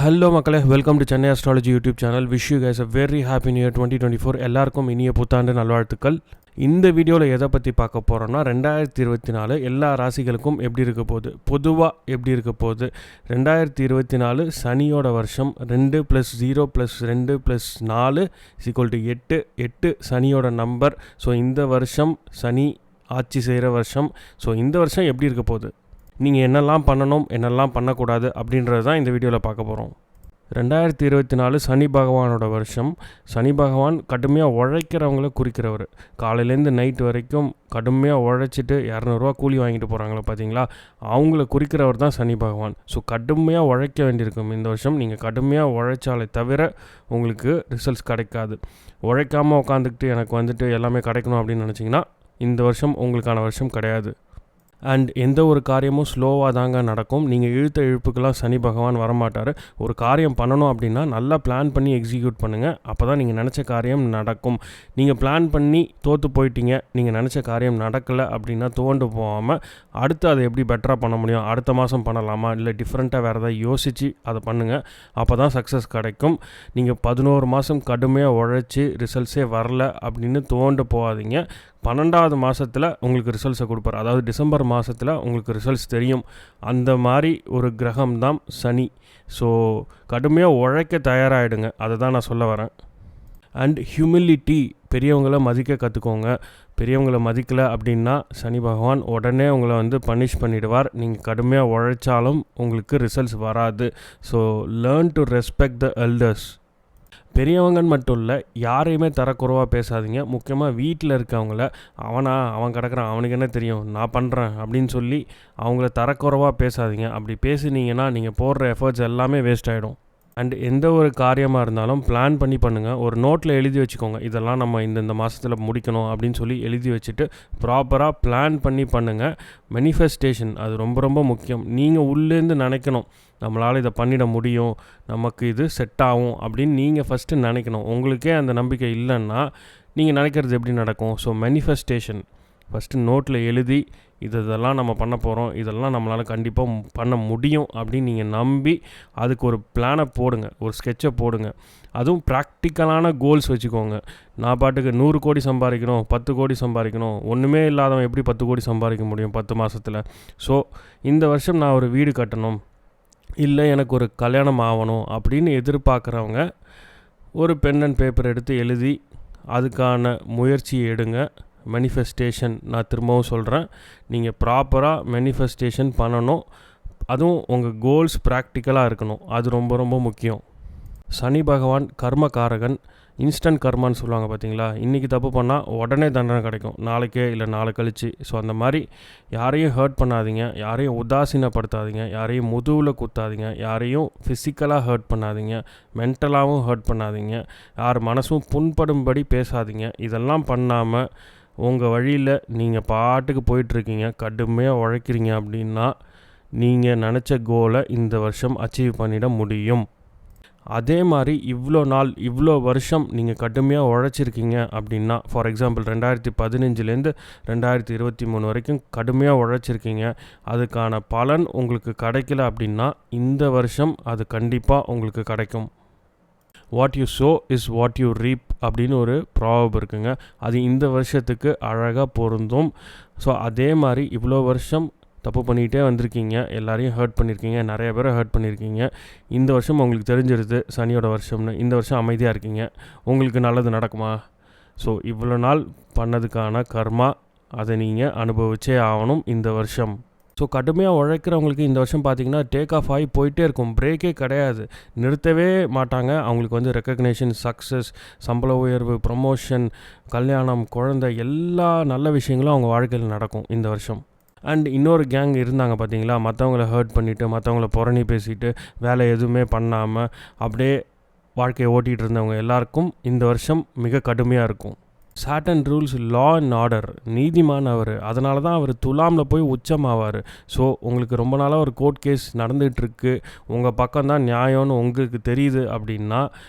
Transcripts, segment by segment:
Hello மக்களே, welcome to Chennai astrology YouTube channel. Wish you guys a very happy new year 2024. எல்லாருக்கும் இனிய புத்தாண்டு நல்வாழ்த்துக்கள். இந்த வீடியோவில் எதை பற்றி பார்க்க போகிறோம்னா 2024 எல்லா ராசிகளுக்கும் எப்படி இருக்க போகுது, பொதுவாக எப்படி இருக்க போகுது. 2024 சனியோட வருஷம். 2 + 0 + 2 + 4 = 8 சனியோட நம்பர். ஸோ இந்த வருஷம் சனி ஆட்சி செய்கிற வருஷம். ஸோ இந்த வருஷம் எப்படி இருக்க போகுது, நீங்கள் என்னெல்லாம் பண்ணணும் என்னெல்லாம் பண்ணக்கூடாது அப்படின்றது தான் இந்த வீடியோவில் பார்க்க போகிறோம். 2024 சனி பகவானோட வருஷம். சனி பகவான் கடுமையாக உழைக்கிறவங்கள குறிக்கிறவர். காலையிலேருந்து நைட் வரைக்கும் கடுமையாக உழைச்சிட்டு 200 கூலி வாங்கிட்டு போகிறாங்களே பார்த்தீங்களா, அவங்கள குறிக்கிறவர் தான் சனி பகவான். ஸோ கடுமையாக உழைக்க வேண்டியிருக்கும் இந்த வருஷம். நீங்கள் கடுமையாக உழைச்சாலே தவிர உங்களுக்கு ரிசல்ட்ஸ் கிடைக்காது. உழைக்காமல் உட்காந்துக்கிட்டு எனக்கு எல்லாமே கிடைக்கணும் அப்படின்னு நினச்சிங்கன்னா இந்த வருஷம் உங்களுக்கான வருஷம் கிடையாது. அண்ட் எந்த ஒரு காரியமும் ஸ்லோவாக தாங்க நடக்கும். நீங்கள் இழுத்த இழுப்புக்கெல்லாம் சனி பகவான் வரமாட்டார். ஒரு காரியம் பண்ணணும் அப்படின்னா நல்லா பிளான் பண்ணி எக்ஸிக்யூட் பண்ணுங்கள். அப்போ தான் நீங்கள் நினச்ச காரியம் நடக்கும். நீங்கள் பிளான் பண்ணி தோற்று போயிட்டீங்க, நீங்கள் நினச்ச காரியம் நடக்கலை அப்படின்னா தோண்டு போகாமல் அடுத்து அதை எப்படி பெட்டராக பண்ண முடியும், அடுத்த மாதம் பண்ணலாமா, இல்லை டிஃப்ரெண்ட்டாக வேறு ஏதாவது யோசித்து அதை பண்ணுங்கள். அப்போ தான் சக்ஸஸ் கிடைக்கும். நீங்கள் 11 மாதம் கடுமையாக உழைச்சி ரிசல்ட்ஸே வரல அப்படின்னு தோண்டு போகாதீங்க. 12வது மாதத்தில் உங்களுக்கு ரிசல்ட்ஸை கொடுப்பார். அதாவது டிசம்பர் மாதத்தில் உங்களுக்கு ரிசல்ட்ஸ் தெரியும். அந்த மாதிரி ஒரு கிரகம் தான் சனி. ஸோ கடுமையாக உழைக்க தயாராகிடுங்க, அதை தான் நான் சொல்ல வரேன். அண்ட் ஹியூமிலிட்டி, பெரியவங்களை மதிக்க கற்றுக்கோங்க. பெரியவங்களை மதிக்கலை அப்படின்னா சனி பகவான் உடனே உங்களை பனிஷ் பண்ணிவிடுவார். நீங்கள் கடுமையாக உழைச்சாலும் உங்களுக்கு ரிசல்ட்ஸ் வராது. So learn to respect the elders. பெரியவங்கன்னு மட்டும் இல்லை, யாரையுமே தரக்குறைவாக பேசாதீங்க. முக்கியமாக வீட்டில் இருக்கவங்கள அவன் கிடக்குறான், அவனுக்கு என்ன தெரியும், நான் பண்ணுறேன் அப்படின்னு சொல்லி அவங்கள தரக்குறைவாக பேசாதீங்க. அப்படி பேசுனீங்கன்னா நீங்கள் போடுற எஃபர்ட்ஸ் எல்லாமே வேஸ்ட் ஆகிடும். அண்ட் எந்த ஒரு காரியமாக இருந்தாலும் பிளான் பண்ணி பண்ணுங்கள். ஒரு நோட்டில் எழுதி வச்சுக்கோங்க, இதெல்லாம் நம்ம இந்த மாதத்தில் முடிக்கணும் அப்படின்னு சொல்லி எழுதி வச்சுட்டு ப்ராப்பராக பிளான் பண்ணி பண்ணுங்கள். மேனிஃபெஸ்டேஷன் அது ரொம்ப ரொம்ப முக்கியம். நீங்கள் உள்ளேருந்து நினைக்கணும், நம்மளால் இதை பண்ணிட முடியும், நமக்கு இது செட் ஆகும் அப்படின்னு நீங்கள் ஃபஸ்ட்டு நினைக்கணும். உங்களுக்கே அந்த நம்பிக்கை இல்லைன்னா நீங்கள் நினைக்கிறது எப்படி நடக்கும்? ஸோ மேனிஃபெஸ்டேஷன் ஃபஸ்ட்டு நோட்டில் எழுதி இதெல்லாம் நம்ம பண்ண போகிறோம், இதெல்லாம் நம்மளால் கண்டிப்பாக பண்ண முடியும் அப்படின்னு நீங்கள் நம்பி அதுக்கு ஒரு பிளானை போடுங்க, ஒரு ஸ்கெட்சை போடுங்க. அதுவும் ப்ராக்டிக்கலான கோல்ஸ் வச்சுக்கோங்க. நான் பாட்டுக்கு 100 கோடி சம்பாதிக்கணும், 10 கோடி சம்பாதிக்கணும், ஒன்றுமே இல்லாதவன் எப்படி 10 கோடி சம்பாதிக்க முடியும் 10 மாதத்தில்? ஸோ இந்த வருஷம் நான் ஒரு வீடு கட்டணும், இல்லை எனக்கு ஒரு கல்யாணம் ஆகணும் அப்படின்னு எதிர்பார்க்குறவங்க ஒரு பென் அண்ட் பேப்பர் எடுத்து எழுதி அதுக்கான முயற்சியை எடுங்க. மேனிஃபெஸ்டேஷன் நான் திரும்பவும் சொல்கிறேன், நீங்கள் ப்ராப்பராக மேனிஃபெஸ்டேஷன் பண்ணணும். அதுவும் உங்கள் கோல்ஸ் ப்ராக்டிக்கலாக இருக்கணும். அது ரொம்ப ரொம்ப முக்கியம். சனி பகவான் கர்மகாரகன். இன்ஸ்டன்ட் கர்மான்னு சொல்லுவாங்க பார்த்தீங்களா, இன்றைக்கி தப்பு பண்ணால் உடனே தண்டனை கிடைக்கும், நாளைக்கே இல்லை நாளை கழிச்சு. ஸோ அந்த மாதிரி யாரையும் ஹர்ட் பண்ணாதீங்க, யாரையும் உதாசீனப்படுத்தாதீங்க, யாரையும் முதுகில் குத்தாதீங்க, யாரையும் ஃபிசிக்கலாக ஹர்ட் பண்ணாதீங்க, மென்டலாகவும் ஹர்ட் பண்ணாதீங்க, யார் மனசும் புண்படும்படி பேசாதீங்க. இதெல்லாம் பண்ணாமல் உங்கள் வழியில் நீங்கள் பாட்டுக்கு போயிட்டுருக்கீங்க, கடுமையாக உழைக்கிறீங்க அப்படின்னா நீங்கள் நினச்ச கோலை இந்த வருஷம் அச்சீவ் பண்ணிட முடியும். அதே மாதிரி இவ்வளோ நாள் இவ்வளோ வருஷம் நீங்கள் கடுமையாக உழைச்சிருக்கீங்க அப்படின்னா, ஃபார் எக்ஸாம்பிள் 2015லேருந்து 2023 வரைக்கும் கடுமையாக உழைச்சிருக்கீங்க, அதுக்கான பலன் உங்களுக்கு கிடைக்கல அப்படின்னா இந்த வருஷம் அது கண்டிப்பாக உங்களுக்கு கிடைக்கும். What you so is what you ரீப் அப்படின்னு ஒரு ப்ராவர்ப் இருக்குங்க. அது இந்த வருஷத்துக்கு அழகாக பொருந்தும். ஸோ அதே மாதிரி இவ்வளோ வருஷம் தப்பு பண்ணிகிட்டே வந்திருக்கீங்க, எல்லாரையும் ஹர்ட் பண்ணியிருக்கீங்க, நிறைய பேரை ஹர்ட் பண்ணியிருக்கீங்க. இந்த வருஷம் உங்களுக்கு தெரிஞ்சிருது சனியோட வருஷம்னு. இந்த வருஷம் அமைதியாக இருக்கீங்க, உங்களுக்கு நல்லது நடக்குமா? ஸோ இவ்வளோ நாள் பண்ணதுக்கான கர்மா அதை நீங்கள் அனுபவிச்சே ஆகணும் இந்த வருஷம். ஸோ கடுமையாக உழைக்கிறவங்களுக்கு இந்த வருஷம் பார்த்திங்கன்னா டேக் ஆஃப் ஆகி போயிட்டே இருக்கும், பிரேக்கே கிடையாது, நிறுத்தவே மாட்டாங்க. அவங்களுக்கு ரெக்கக்னேஷன், சக்ஸஸ், சம்பள உயர்வு, ப்ரமோஷன், கல்யாணம், குழந்தை, எல்லா நல்ல விஷயங்களும் அவங்க வாழ்க்கையில் நடக்கும் இந்த வருஷம். அண்ட் இன்னொரு கேங் இருந்தாங்க பார்த்தீங்களா, மற்றவங்கள ஹர்ட் பண்ணிவிட்டு, மற்றவங்கள புரணி பேசிட்டு, வேலை எதுவுமே பண்ணாமல் அப்படியே வாழ்க்கையை ஓட்டிகிட்டு இருந்தவங்க எல்லாருக்கும் இந்த வருஷம் மிக கடுமையாக இருக்கும். Satan rules law and order, நீதிமான் அவர், அதனால தான் அவர் துலாமில் போய் உச்சமாவார். ஸோ உங்களுக்கு ரொம்ப நாளாக ஒரு கோர்ட் கேஸ் நடந்துகிட்ருக்கு, உங்கள் பக்கம் தான் நியாயம்னு உங்களுக்கு தெரியுது அப்படின்னா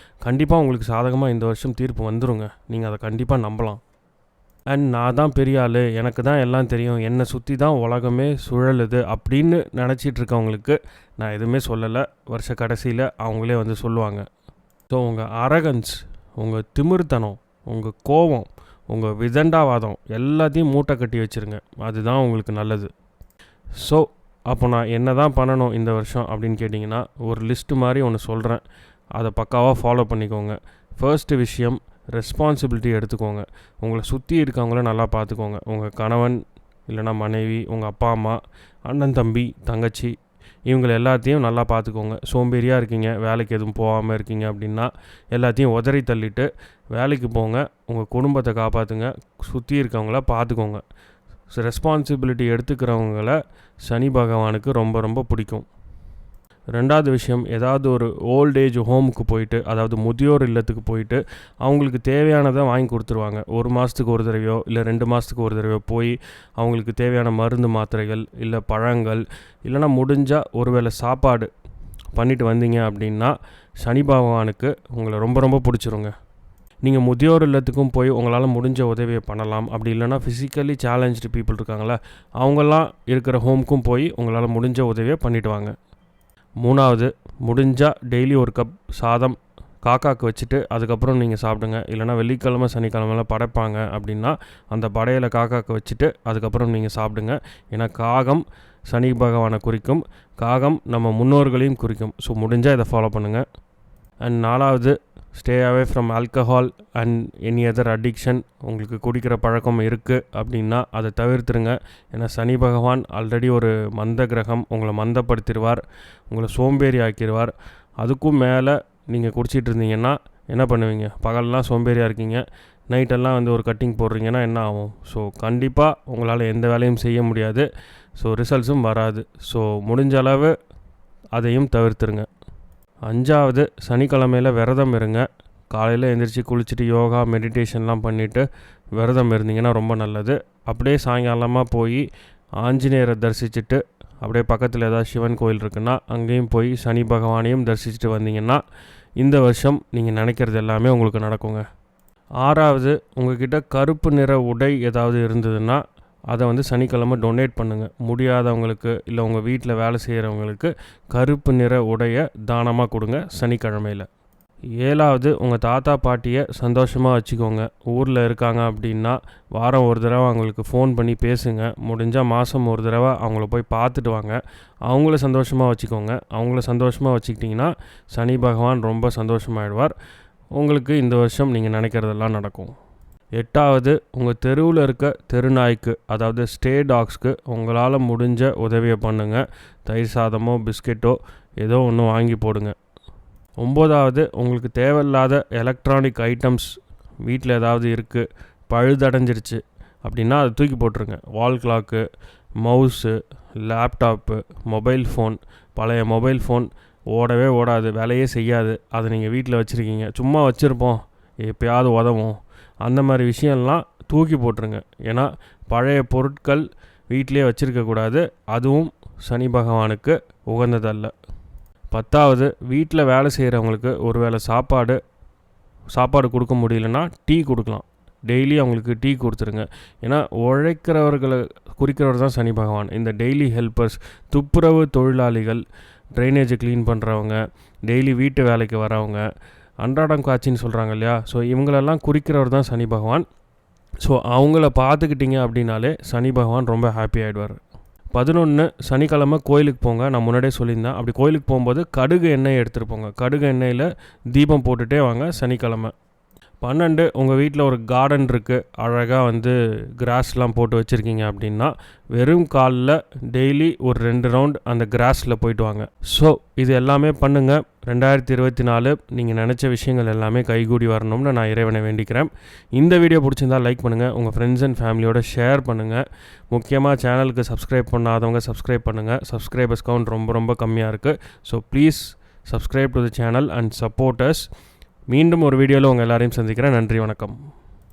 கண்டிப்பாக உங்களுக்கு சாதகமாக இந்த வருஷம் தீர்ப்பு வந்துருங்க. நீங்கள் அதை கண்டிப்பாக நம்பலாம். அண்ட் நான் தான் பெரிய ஆள், எனக்கு தான் எல்லாம் தெரியும், என்னை சுற்றி தான் உலகமே சுழலுது அப்படின்னு நினச்சிட்டு இருக்கவங்களுக்கு நான் எதுவுமே சொல்லலை. வருஷ கடைசியில் அவங்களே வந்து சொல்லுவாங்க. ஸோ உங்கள் அரகன்ஸ், உங்கள் திமிர்த்தனம், உங்கள் கோபம், உங்கள் விதண்டாவாதம் எல்லாத்தையும் மூட்டை கட்டி வச்சுருங்க. அதுதான் உங்களுக்கு நல்லது. ஸோ அப்போ நான் என்ன தான் பண்ணணும் இந்த வருஷம் அப்படின்னு கேட்டிங்கன்னா, ஒரு லிஸ்ட்டு மாதிரி ஒன்று சொல்கிறேன். அதை பக்காவாக ஃபாலோ பண்ணிக்கோங்க. ஃபர்ஸ்ட்டு விஷயம், ரெஸ்பான்சிபிலிட்டி எடுத்துக்கோங்க. உங்களை சுற்றி இருக்கவங்கள நல்லா பார்த்துக்கோங்க. உங்கள் கணவன் இல்லைனா மனைவி, உங்கள் அப்பா அம்மா, அண்ணன் தம்பி தங்கச்சி, இவங்களை எல்லாத்தையும் நல்லா பார்த்துக்கோங்க. சோம்பேறியாக இருக்கீங்க, வேலைக்கு எதுவும் போகாமல் இருக்கீங்க அப்படின்னா எல்லாத்தையும் உதறி தள்ளிட்டு வேலைக்கு போங்க. உங்கள் குடும்பத்தை காப்பாற்றுங்க, சுற்றி இருக்கவங்கள பார்த்துக்கோங்க. ஸோ ரெஸ்பான்சிபிலிட்டி எடுத்துக்கிறவங்கள சனி பகவானுக்கு ரொம்ப ரொம்ப பிடிக்கும். ரெண்டாவது விஷயம், ஏதாவது ஒரு ஓல்டேஜ் ஹோமுக்கு போயிட்டு, அதாவது முதியோர் இல்லத்துக்கு போயிட்டு அவங்களுக்கு தேவையானதை வாங்கி கொடுத்துருவாங்க. 1 மாதத்துக்கு ஒரு தடவையோ இல்லை 2 மாதத்துக்கு ஒரு தடவையோ போய் அவங்களுக்கு தேவையான மருந்து மாத்திரைகள் இல்லை பழங்கள் இல்லைனா முடிஞ்சால் ஒருவேளை சாப்பாடு பண்ணிட்டு வந்தீங்க அப்படின்னா சனி பகவானுக்கு உங்களை ரொம்ப ரொம்ப பிடிச்சிருங்க. நீங்கள் முதியோர் இல்லத்துக்கும் போய் உங்களால் முடிஞ்ச உதவியை பண்ணலாம். அப்படி இல்லைனா ஃபிசிக்கலி சேலஞ்சு பீப்புள் இருக்காங்களா, அவங்கெல்லாம் இருக்கிற ஹோமுக்கும் போய் உங்களால் முடிஞ்ச உதவியை பண்ணிவிட்டு வாங்க. மூணாவது, முடிஞ்சால் டெய்லி ஒரு கப் சாதம் காக்காக்கு வச்சுட்டு அதுக்கப்புறம் நீங்கள் சாப்பிடுங்க. இல்லைனா வெள்ளிக்கிழமை சனிக்கிழமெல்லாம் படைப்பாங்க அப்படின்னா அந்த படையில் காக்காக்கு வச்சுட்டு அதுக்கப்புறம் நீங்கள் சாப்பிடுங்க. ஏன்னா காகம் சனி பகவானை குறிக்கும், காகம் நம்ம முன்னோர்களையும் குறிக்கும். ஸோ முடிஞ்சால் இதை ஃபாலோ பண்ணுங்கள். அண்ட் நாலாவது, stay away from alcohol and any other addiction. உங்களுக்கு குடிக்கிற பழக்கம் இருக்குது அப்படின்னா அதை தவிர்த்துருங்க. ஏன்னா சனி பகவான் ஆல்ரெடி ஒரு மந்த கிரகம், உங்களை மந்தப்படுத்திடுவார், உங்களை சோம்பேறி ஆக்கிடுவார். அதுக்கும் மேலே நீங்கள் குடிச்சிட்டு இருந்தீங்கன்னா என்ன பண்ணுவீங்க? பகல்லாம் சோம்பேறியாக இருக்கீங்க, நைட்டெல்லாம் வந்து ஒரு கட்டிங் போடுறீங்கன்னா என்ன ஆகும்? ஸோ கண்டிப்பாக உங்களால் எந்த வேலையும் செய்ய முடியாது. ஸோ ரிசல்ட்ஸும் வராது. ஸோ முடிஞ்ச அளவு அதையும் தவிர்த்துருங்க. அஞ்சாவது, சனிக்கிழமையில் விரதம் இருங்க. காலையில் எழுந்திரிச்சி குளிச்சுட்டு யோகா மெடிடேஷன்லாம் பண்ணிவிட்டு விரதம் இருந்தீங்கன்னா ரொம்ப நல்லது. அப்படியே சாயங்காலமாக போய் ஆஞ்சநேயரை தரிசிச்சுட்டு அப்படியே பக்கத்தில் ஏதாவது சிவன் கோயில் இருக்குன்னா அங்கேயும் போய் சனி பகவானையும் தரிசிச்சுட்டு வந்தீங்கன்னா இந்த வருஷம் நீங்கள் நினைக்கிறது எல்லாமே உங்களுக்கு நடக்குங்க. ஆறாவது, உங்கள்கிட்ட கருப்பு நிற உடை ஏதாவது இருந்ததுன்னா அதை வந்து சனிக்கிழமை டொனேட் பண்ணுங்கள். முடியாதவங்களுக்கு இல்லை உங்கள் வீட்டில் வேலை செய்கிறவங்களுக்கு கருப்பு நிற உடையை தானமாக கொடுங்க சனிக்கிழமையில். ஏழாவது, உங்கள் தாத்தா பாட்டியை சந்தோஷமாக வச்சுக்கோங்க. ஊரில் இருக்காங்க அப்படின்னா வாரம் ஒரு தடவை அவங்களுக்கு ஃபோன் பண்ணி பேசுங்க. முடிஞ்சால் மாதம் ஒரு தடவை அவங்கள போய் பார்த்துட்டு வாங்க. அவங்கள சந்தோஷமாக வச்சுக்கோங்க. அவங்கள சந்தோஷமாக வச்சுக்கிட்டிங்கன்னா சனி பகவான் ரொம்ப சந்தோஷமாகிடுவார். உங்களுக்கு இந்த வருஷம் நீங்கள் நினைக்கிறதெல்லாம் நடக்கும். எட்டாவது, உங்கள் தெருவில் இருக்க தெருநாய்க்கு, அதாவது ஸ்டே டாக்ஸ்க்கு உங்களால் முடிஞ்ச உதவியை பண்ணுங்கள். தயிர் சாதமோ பிஸ்கெட்டோ ஏதோ ஒன்று வாங்கி போடுங்க. 9வது, உங்களுக்கு தேவையில்லாத எலக்ட்ரானிக் ஐட்டம்ஸ் வீட்டில் ஏதாவது இருக்குது, பழுதடைஞ்சிருச்சு அப்படின்னா அதை தூக்கி போட்டுருங்க. Wall clock, mouse, laptop, mobile phone, பழைய மொபைல் ஃபோன் ஓடவே ஓடாது, வேலையே செய்யாது, அதை நீங்கள் வீட்டில் வச்சுருக்கீங்க, சும்மா வச்சுருப்போம் எப்போயாவது உதவும், அந்த மாதிரி விஷயம்லாம் தூக்கி போட்டுருங்க. ஏன்னா பழைய பொருட்கள் வீட்டிலே வச்சுருக்கக்கூடாது, அதுவும் சனி பகவானுக்கு உகந்ததல்ல. 10வது, வீட்டில் வேலை செய்கிறவங்களுக்கு ஒரு வேளை சாப்பாடு கொடுக்க முடியலன்னா டீ கொடுக்கலாம். டெய்லி அவங்களுக்கு டீ கொடுத்துருங்க. ஏன்னா உழைக்கிறவர்களை குறிக்கிறவர் தான் சனி பகவான். இந்த டெய்லி ஹெல்ப்பர்ஸ், துப்புரவு தொழிலாளிகள், ட்ரைனேஜை க்ளீன் பண்ணுறவங்க, டெய்லி வீட்டு வேலைக்கு வரவங்க, அன்றாடம் காட்சின்னு சொல்கிறாங்க இல்லையா, ஸோ இவங்களெல்லாம் குறிக்கிறவர் தான் சனி பகவான். ஸோ அவங்கள பார்த்துக்கிட்டிங்க அப்படின்னாலே சனி பகவான் ரொம்ப ஹாப்பி ஆகிடுவார். 11, சனிக்கிழமை கோயிலுக்கு போங்க. நான் முன்னாடியே சொல்லியிருந்தேன். அப்படி கோயிலுக்கு போகும்போது கடுகு எண்ணெய் எடுத்துகிட்டு போங்க. கடுகு எண்ணெயில் தீபம் போட்டுகிட்டே வாங்க சனிக்கிழமை. 12, உங்கள் வீட்டில் ஒரு கார்டன் இருக்குது, அழகாக வந்து கிராஸ்லாம் போட்டு வச்சுருக்கீங்க அப்படின்னா வெறும் காலில் டெய்லி ஒரு 2 ரவுண்ட் அந்த கிராஸில் போயிட்டு வாங்க. ஸோ இது எல்லாமே பண்ணுங்கள். 2024 நீங்கள் நினச்ச விஷயங்கள் எல்லாமே கைகூடி வரணும்னு நான் இறைவனை வேண்டிக்கிறேன். இந்த வீடியோ பிடிச்சிருந்தால் லைக் பண்ணுங்கள், உங்கள் ஃப்ரெண்ட்ஸ் அண்ட் ஃபேமிலியோட ஷேர் பண்ணுங்கள். முக்கியமாக சேனலுக்கு சப்ஸ்கிரைப் பண்ணாதவங்க சப்ஸ்கிரைப் பண்ணுங்கள். சப்ஸ்கிரைபர்ஸ் கவுண்ட் ரொம்ப ரொம்ப கம்மியாக இருக்குது. So please subscribe to the channel and support us. மீண்டும் ஒரு வீடியோவில் உங்கள் எல்லாரையும் சந்திக்கிறேன். நன்றி, வணக்கம்.